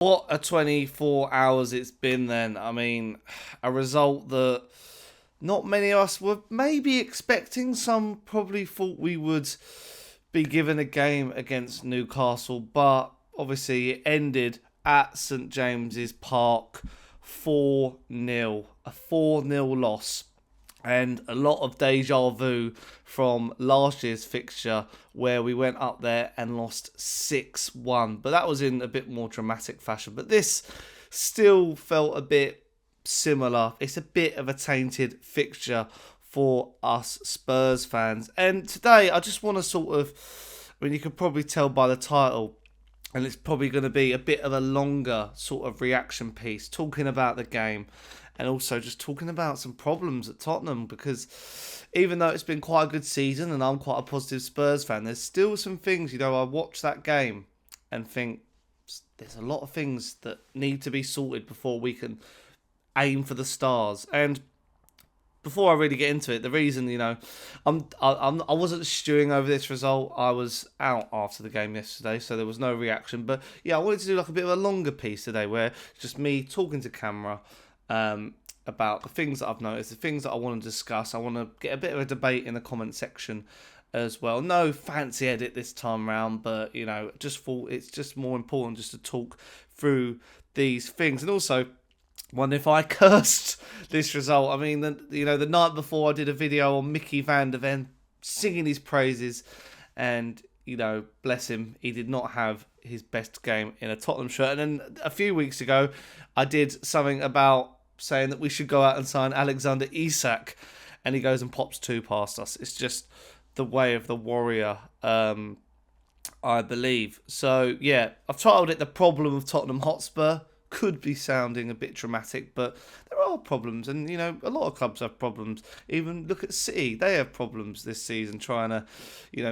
What a 24 hours it's been then. I mean, a result that not many of us were maybe expecting. Some probably thought we would be given a game against Newcastle, but obviously it ended at St James's Park 4-0. A 4-0 loss. And a lot of deja vu from last year's fixture where we went up there and lost 6-1. But that was in a bit more dramatic fashion. But this still felt a bit similar. It's a bit of a tainted fixture for us Spurs fans. And today I just want to you could probably tell by the title, and it's probably going to be a bit of a longer sort of reaction piece, talking about the game and also just talking about some problems at Tottenham, because even though it's been quite a good season and I'm quite a positive Spurs fan, there's still some things, I watch that game and think there's a lot of things that need to be sorted before we can aim for the stars. And before I really get into it, the reason, I wasn't stewing over this result. I was out after the game yesterday, so there was no reaction. But yeah, I wanted to do like a bit of a longer piece today, where it's just me talking to camera about the things that I've noticed, the things that I want to discuss. I want to get a bit of a debate in the comment section as well. No fancy edit this time round, but just thought it's just more important just to talk through these things. And also, wonder if I cursed this result. I mean, the night before I did a video on Micky van der Ven singing his praises, and bless him, he did not have his best game in a Tottenham shirt. And then a few weeks ago, I did something about saying that we should go out and sign Alexander Isak, and he goes and pops two past us. It's just the way of the warrior, I believe. So yeah, I've titled it "The Problem of Tottenham Hotspur." Could be sounding a bit dramatic, but there are problems, and a lot of clubs have problems. Even look at City; they have problems this season trying to,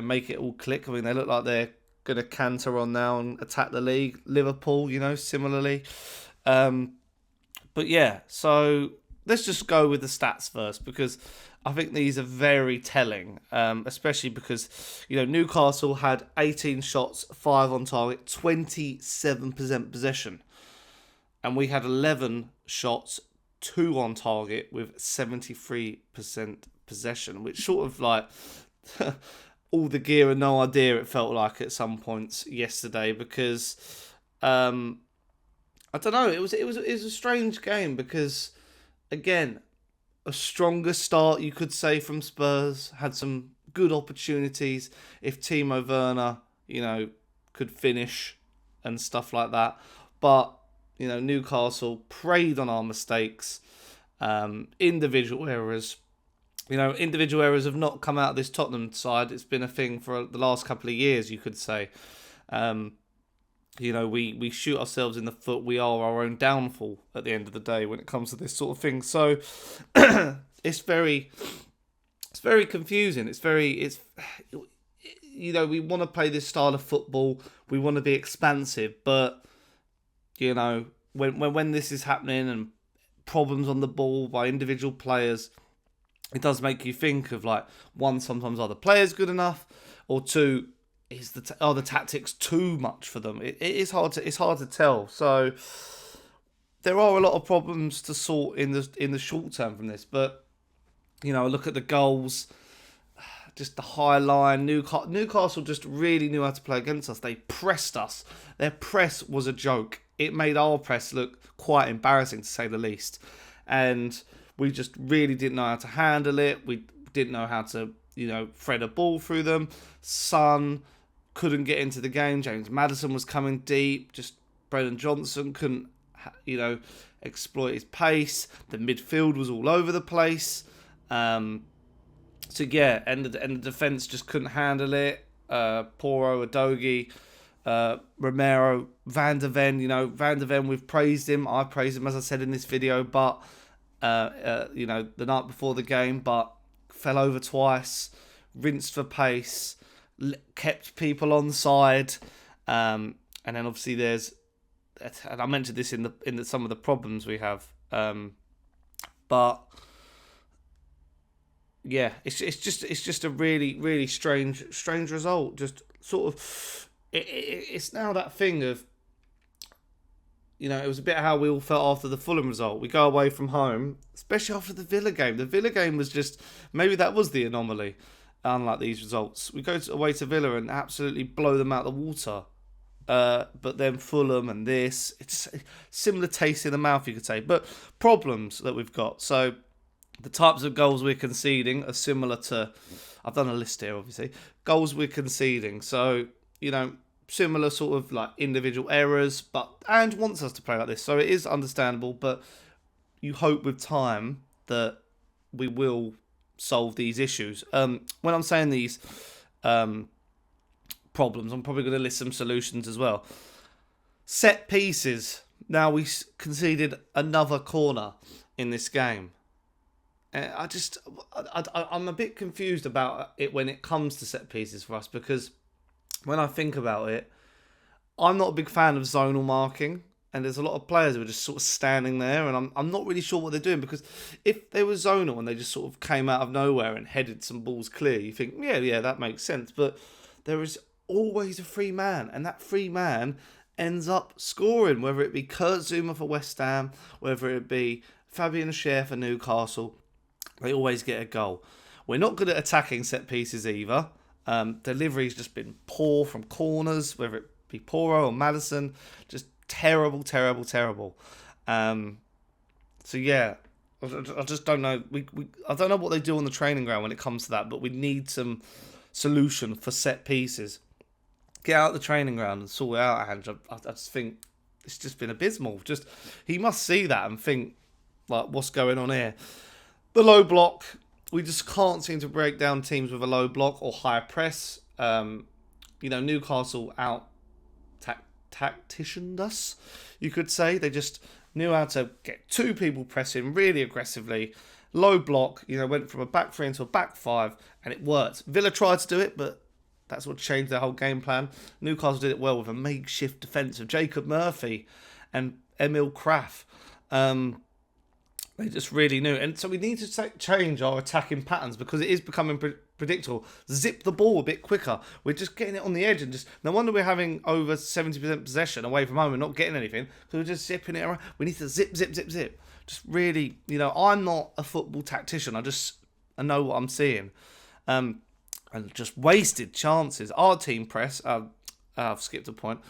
make it all click. I mean, they look like they're going to canter on now and attack the league. Liverpool, similarly. But yeah, so let's just go with the stats first, because I think these are very telling, especially because, Newcastle had 18 shots, 5 on target, 27% possession. And we had 11 shots, 2 on target with 73% possession, which sort of like all the gear and no idea, it felt like at some points yesterday, because I don't know, it was a strange game, because again, a stronger start, you could say, from Spurs. Had some good opportunities if Timo Werner, could finish and stuff like that. But Newcastle preyed on our mistakes, individual errors. Individual errors have not come out of this Tottenham side. It's been a thing for the last couple of years, you could say. We shoot ourselves in the foot. We are our own downfall at the end of the day when it comes to this sort of thing. So it's very confusing. We want to play this style of football. We want to be expansive, but when this is happening and problems on the ball by individual players, it does make you think of, like, one, sometimes are the players good enough, or two, are the tactics too much for them? It's hard to tell. So there are a lot of problems to sort in the short term from this. But look at the goals, just the high line. Newcastle just really knew how to play against us. They pressed us. Their press was a joke. It made our press look quite embarrassing, to say the least. And we just really didn't know how to handle it. We didn't know how to, thread a ball through them. Son couldn't get into the game. James Maddison was coming deep. Just Brendan Johnson couldn't, exploit his pace. The midfield was all over the place. So yeah, and the defence just couldn't handle it. Poro, Adogi, Romero, Van der Ven. Van der Ven, we've praised him. I praised him, as I said in this video, but the night before the game, but fell over twice, rinsed for pace, kept people on side, and then obviously there's, and I mentioned this in some of the problems we have, but yeah, it's just a really, really strange result. Just sort of, it's now that thing of, it was a bit how we all felt after the Fulham result. We go away from home, especially after the Villa game. The Villa game was just, maybe that was the anomaly, unlike these results. We go away to Villa and absolutely blow them out of the water. But then Fulham and this, it's similar taste in the mouth, you could say. But problems that we've got. So the types of goals we're conceding are similar to, I've done a list here, obviously. Goals we're conceding. So, similar sort of like individual errors, but Ange wants us to play like this, so it is understandable, but you hope with time that we will solve these issues. When I'm saying these problems, I'm probably going to list some solutions as well. Set pieces. Now, we conceded another corner in this game. I'm a bit confused about it when it comes to set pieces for us, because when I think about it, I'm not a big fan of zonal marking, and there's a lot of players who are just sort of standing there, and I'm not really sure what they're doing, because if they were zonal and they just sort of came out of nowhere and headed some balls clear, you think, yeah, that makes sense. But there is always a free man, and that free man ends up scoring, whether it be Kurt Zouma for West Ham, whether it be Fabian Schar for Newcastle. They always get a goal. We're not good at attacking set pieces either. Delivery's just been poor from corners, whether it be Poro or Maddison. Just terrible. So yeah, I just don't know. I don't know what they do on the training ground when it comes to that, but we need some solution for set pieces. Get out the training ground and sort it out, Ange. I just think it's just been abysmal. He must see that and think, like, what's going on here? The low block. We just can't seem to break down teams with a low block or high press. Newcastle out tacticianed us, you could say. They just knew how to get two people pressing really aggressively. Low block, went from a back three into a back five, and it worked. Villa tried to do it, but that's what changed their whole game plan. Newcastle did it well with a makeshift defence of Jacob Murphy and Emil Kraft. They just really knew. And so we need to change our attacking patterns, because it is becoming predictable. Zip the ball a bit quicker. We're just getting it on the edge, and just no wonder we're having over 70% possession away from home and not getting anything, because we're just zipping it around. We need to zip. Just really, I'm not a football tactician. I know what I'm seeing. And just wasted chances. Our team press, I've skipped a point.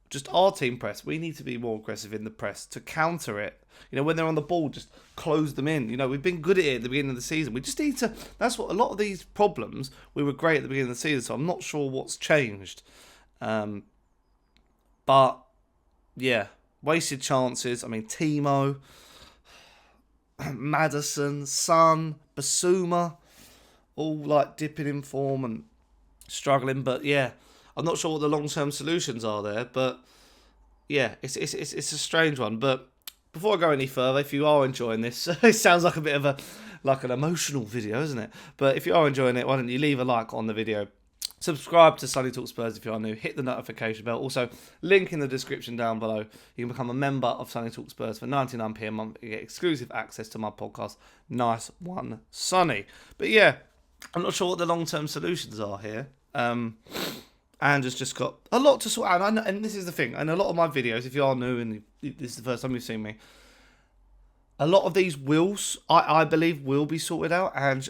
Just our team press. We need to be more aggressive in the press to counter it. When they're on the ball, just close them in. We've been good at it at the beginning of the season. We just need to. That's what a lot of these problems. We were great at the beginning of the season, so I'm not sure what's changed. But yeah, wasted chances. I mean, Timo, Maddison, Son, Basuma, all like dipping in form and struggling. But yeah, I'm not sure what the long-term solutions are there. But yeah, it's a strange one. But before I go any further, if you are enjoying this, it sounds like a bit of an emotional video, isn't it? But if you are enjoying it, why don't you leave a like on the video? Subscribe to Sonny Talk Spurs if you are new. Hit the notification bell. Also, link in the description down below. You can become a member of Sonny Talk Spurs for 99p a month. You get exclusive access to my podcast. Nice one, Sonny. But yeah, I'm not sure what the long-term solutions are here. And has just got a lot to sort out. And this is the thing. And a lot of my videos, if you are new and this is the first time you've seen me, a lot of these I believe, will be sorted out. And,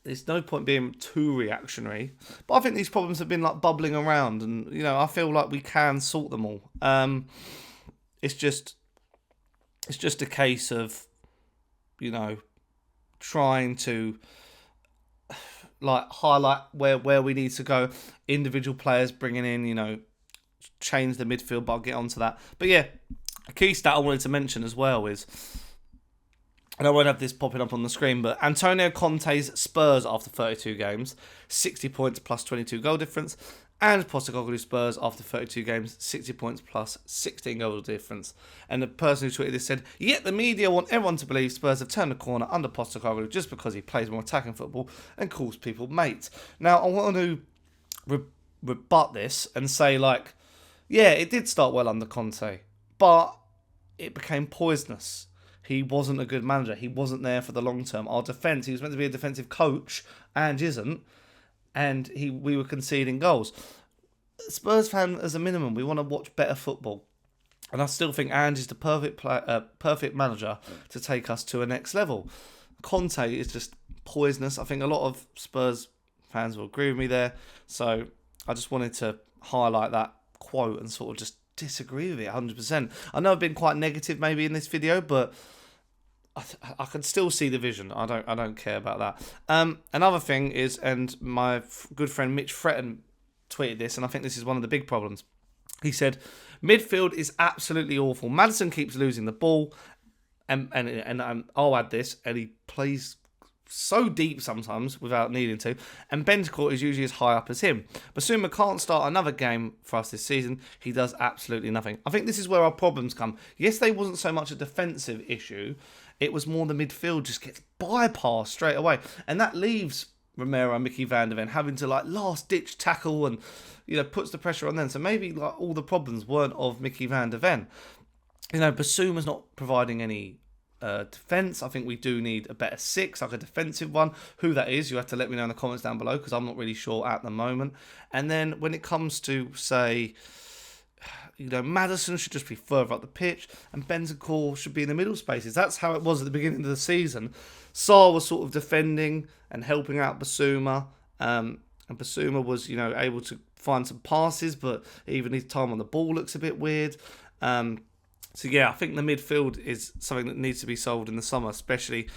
there's no point being too reactionary. But I think these problems have been like bubbling around. And, I feel like we can sort them all. It's just a case of, trying to highlight where we need to go. Individual players bringing in, change the midfield, but I'll get onto that. But yeah, a key stat I wanted to mention as well is, and I won't have this popping up on the screen, but Antonio Conte's Spurs after 32 games, 60 points plus 22 goal difference. And Postecoglou Spurs after 32 games, 60 points plus 16 goal difference. And the person who tweeted this said, yet the media want everyone to believe Spurs have turned the corner under Postecoglou just because he plays more attacking football and calls people mate. Now, I want to rebut this and say, yeah, it did start well under Conte, but it became poisonous. He wasn't a good manager. He wasn't there for the long term. Our defence, he was meant to be a defensive coach, and isn't. And we were conceding goals. Spurs fan, as a minimum, we want to watch better football. And I still think Ange is the perfect manager to take us to a next level. Conte is just poisonous. I think a lot of Spurs fans will agree with me there. So I just wanted to highlight that quote and sort of just disagree with it 100%. I know I've been quite negative maybe in this video, but I can still see the vision. I don't care about that. Another thing is, and my good friend Mitch Fretton tweeted this, and I think this is one of the big problems. He said, midfield is absolutely awful. Maddison keeps losing the ball, and I'll add this, and he plays so deep sometimes without needing to, and Bentancur is usually as high up as him. Basuma can't start another game for us this season. He does absolutely nothing. I think this is where our problems come. Yes, they wasn't so much a defensive issue. It was more the midfield just gets bypassed straight away, and that leaves Romero and Micky van der Ven having to last ditch tackle and puts the pressure on them. So maybe all the problems weren't of Micky van der Ven. Basuma's not providing any defence. I think we do need a better six, like a defensive one. Who that is, you have to let me know in the comments down below, because I'm not really sure at the moment. And then when it comes to, say, Maddison should just be further up the pitch, and Bentancur should be in the middle spaces. That's how it was at the beginning of the season. Schar was sort of defending and helping out Basuma, and Basuma was, able to find some passes, but even his time on the ball looks a bit weird. So yeah, I think the midfield is something that needs to be solved in the summer, especially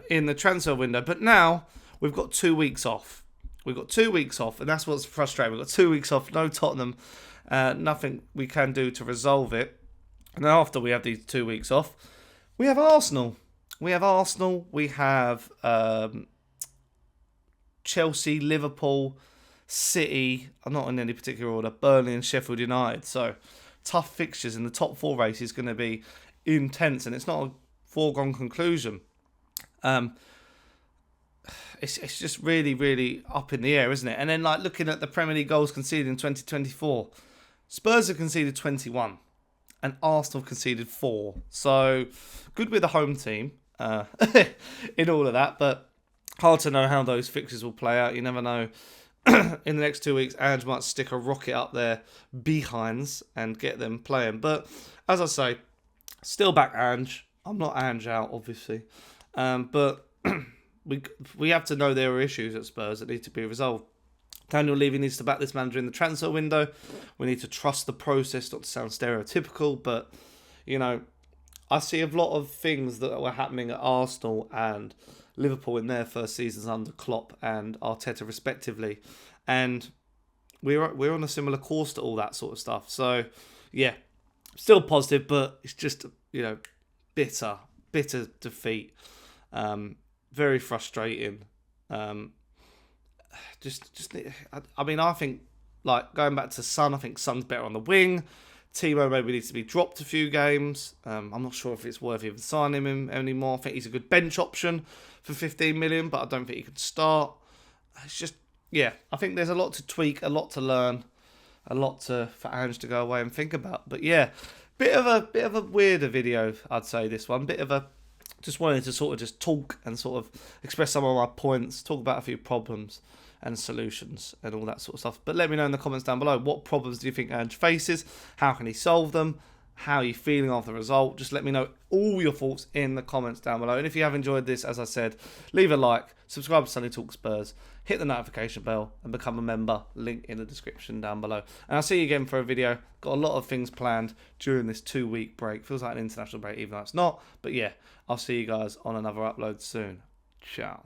in the transfer window. But now we've got 2 weeks off. We've got 2 weeks off, and that's what's frustrating. We've got 2 weeks off, no Tottenham, nothing we can do to resolve it. And then after we have these 2 weeks off, we have Arsenal. We have Chelsea, Liverpool, City. I'm not in any particular order. Burnley and Sheffield United. So tough fixtures in the top 4 race is going to be intense, and it's not a foregone conclusion. It's just really, really up in the air, isn't it? And then looking at the Premier League goals conceded in 2024, Spurs have conceded 21 and Arsenal conceded 4. So good with the home team in all of that, but hard to know how those fixtures will play out. You never know. In the next 2 weeks, Ange might stick a rocket up their behinds and get them playing. But as I say, still back Ange. I'm not Ange out, obviously. But we have to know there are issues at Spurs that need to be resolved. Daniel Levy needs to back this manager in the transfer window. We need to trust the process, not to sound stereotypical, but I see a lot of things that were happening at Arsenal and Liverpool in their first seasons under Klopp and Arteta respectively, and we're on a similar course to all that sort of stuff. So yeah, still positive, but it's just bitter defeat, very frustrating. I think going back to Son, I think Son's better on the wing. Timo maybe needs to be dropped a few games. I'm not sure if it's worthy of signing him anymore. I think he's a good bench option for 15 million, but I don't think he could start. It's just, I think there's a lot to tweak, a lot to learn, a lot for Ange to go away and think about. But yeah, bit of a weirder video, I'd say, this one. Just wanted to sort of just talk and sort of express some of my points, talk about a few problems and solutions and all that sort of stuff. But let me know in the comments down below, what problems do you think Ange faces? How can he solve them? How are you feeling after the result? Just let me know all your thoughts in the comments down below. And if you have enjoyed this, as I said, leave a like, subscribe to Sonny Talk Spurs, hit the notification bell and become a member. Link in the description down below. And I'll see you again for a video. Got a lot of things planned during this 2-week break. Feels like an international break, even though it's not. But yeah, I'll see you guys on another upload soon. Ciao.